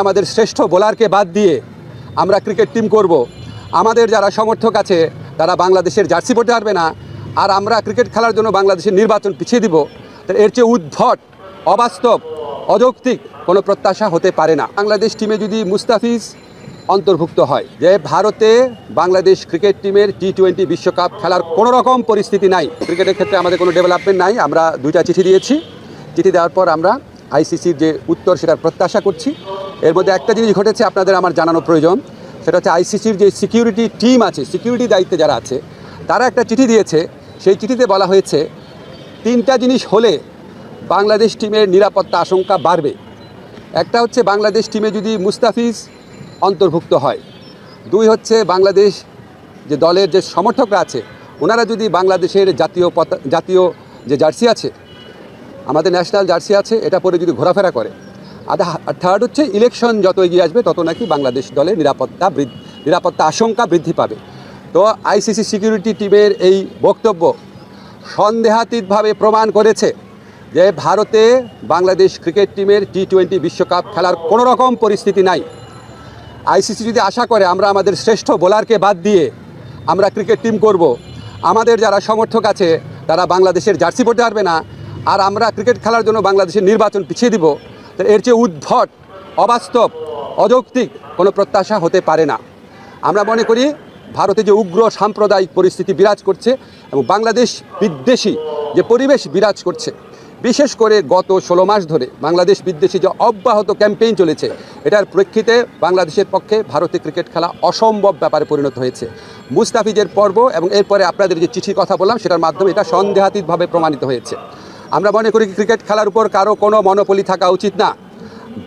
আমাদের শ্রেষ্ঠ বোলারকে বাদ দিয়ে আমরা ক্রিকেট টিম করব। আমাদের যারা সমর্থক আছে তারা বাংলাদেশের জার্সি পরতে পারবে না, আর আমরা ক্রিকেট খেলার জন্য বাংলাদেশের নির্বাচন পিছিয়ে দিব। এর চেয়ে উদ্ভট, অবাস্তব, অযৌক্তিক কোনো প্রত্যাশা হতে পারে না। বাংলাদেশ টিমে যদি মুস্তাফিজ অন্তর্ভুক্ত হয়, যে ভারতে বাংলাদেশ ক্রিকেট টিমের টি-20 বিশ্বকাপ খেলার কোনো রকম পরিস্থিতি নাই। ক্রিকেটের ক্ষেত্রে আমাদের কোনো ডেভেলপমেন্ট নাই। আমরা 2টা চিঠি দিয়েছি। চিঠি দেওয়ার পর আমরা আইসিসির যে উত্তর সেটার প্রত্যাশা করছি। এর মধ্যে একটা জিনিস ঘটেছে আপনাদের আমার জানানো প্রয়োজন, সেটা হচ্ছে আইসিসির যে সিকিউরিটি টিম আছে, সিকিউরিটি দায়িত্বে যারা আছে, তারা একটা চিঠি দিয়েছে। সেই চিঠিতে বলা হয়েছে 3টা জিনিস হলে বাংলাদেশ টিমের নিরাপত্তা আশঙ্কা বাড়বে। একটা হচ্ছে বাংলাদেশ টিমে যদি মুস্তাফিজ অন্তর্ভুক্ত হয়, 2 হচ্ছে বাংলাদেশ যে দলের যে সমর্থকরা আছে ওনারা যদি বাংলাদেশের জাতীয় যে জার্সি আছে, আমাদের ন্যাশনাল জার্সি আছে, এটা পরে যদি ঘোরাফেরা করে। আর 3rd হচ্ছে ইলেকশন যত এগিয়ে আসবে তত নাকি বাংলাদেশ দলের নিরাপত্তা আশঙ্কা বৃদ্ধি পাবে। তো আইসিসি সিকিউরিটি টিমের এই বক্তব্য সন্দেহাতীতভাবে প্রমাণ করেছে যে ভারতে বাংলাদেশ ক্রিকেট টিমের টি-20 বিশ্বকাপ খেলার কোনো রকম পরিস্থিতি নাই। আইসিসি যদি আশা করে আমরা আমাদের শ্রেষ্ঠ বোলারকে বাদ দিয়ে আমরা ক্রিকেট টিম করব, আমাদের যারা সমর্থক আছে তারা বাংলাদেশের জার্সি পরতে পারবে না, আর আমরা ক্রিকেট খেলার জন্য বাংলাদেশের নির্বাচন পিছিয়ে দিব, এর চেয়ে উদ্ভট, অবাস্তব, অযৌক্তিক কোনো প্রত্যাশা হতে পারে না। আমরা মনে করি ভারতে যে উগ্র সাম্প্রদায়িক পরিস্থিতি বিরাজ করছে এবং বাংলাদেশ বিদ্বেষী যে পরিবেশ বিরাজ করছে, বিশেষ করে গত 16 মাস ধরে বাংলাদেশ বিদ্বেষী যে অব্যাহত ক্যাম্পেইন চলেছে, এটার প্রেক্ষিতে বাংলাদেশের পক্ষে ভারতে ক্রিকেট খেলা অসম্ভব ব্যাপারে পরিণত হয়েছে। মুস্তাফিজের পর্ব এবং এরপরে আপনাদের যে চিঠির কথা বললাম সেটার মাধ্যমে এটা সন্দেহাতীতভাবে প্রমাণিত হয়েছে। আমরা মনে করি ক্রিকেট খেলার উপর কারো কোনো মনোপলি থাকা উচিত না।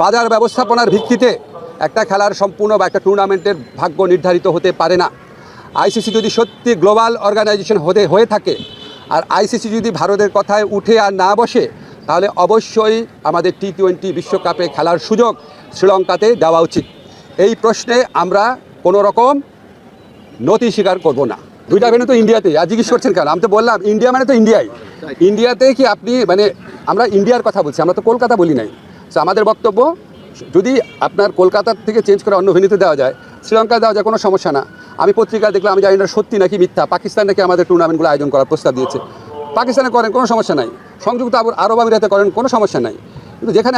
বাজার ব্যবস্থাপনার ভিত্তিতে একটা খেলার সম্পূর্ণ বা একটা টুর্নামেন্টের ভাগ্য নির্ধারিত হতে পারে না। আইসিসি যদি সত্যি গ্লোবাল অর্গানাইজেশন হয়ে থাকে, আর আইসিসি যদি ভারতের কথায় উঠে আর না বসে, তাহলে অবশ্যই আমাদের টি-20 বিশ্বকাপে খেলার সুযোগ শ্রীলঙ্কাতে দেওয়া উচিত। এই প্রশ্নে আমরা কোনো রকম নতি স্বীকার করব না। 2টা ভেন্যু তো ইন্ডিয়াতে, আর জিজ্ঞেস করছেন কেন? আমি তো বললাম ইন্ডিয়া মানে তো ইন্ডিয়াই। ইন্ডিয়াতে কি আপনি মানে আমরা ইন্ডিয়ার কথা বলছি, আমরা তো কলকাতা বলি নাই। তো আমাদের বক্তব্য, যদি আপনার কলকাতার থেকে চেঞ্জ করে অন্য ভেন্যুতে দেওয়া যায়, শ্রীলঙ্কায় দেওয়া যায়, কোনো সমস্যা না। আমি পত্রিকায় দেখলাম, আমি জানি না সত্যি নাকি মিথ্যা, পাকিস্তান নাকি আমাদের টুর্নামেন্টগুলো আয়োজন করার প্রস্তাব দিয়েছে। পাকিস্তানে করেন, কোনো সমস্যা নাই। সংযুক্ত আরব আমিরাতে করেন, কোনো সমস্যা নাই। কিন্তু যেখানে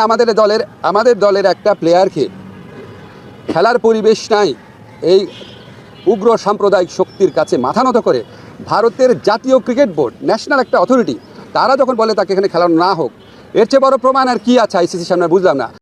আমাদের দলের একটা প্লেয়ারকে খেলার পরিবেশ নাই, এই উগ্র সাম্প্রদায়িক শক্তির কাছে মাথা নত করে ভারতের জাতীয় ক্রিকেট বোর্ড, ন্যাশনাল একটা অথরিটি, তারা যখন বলে তাকে এখানে খেলানো না হোক, এর চেয়ে বড় প্রমাণ আর কি আছে আইসিসির সামনে? বুঝলাম না।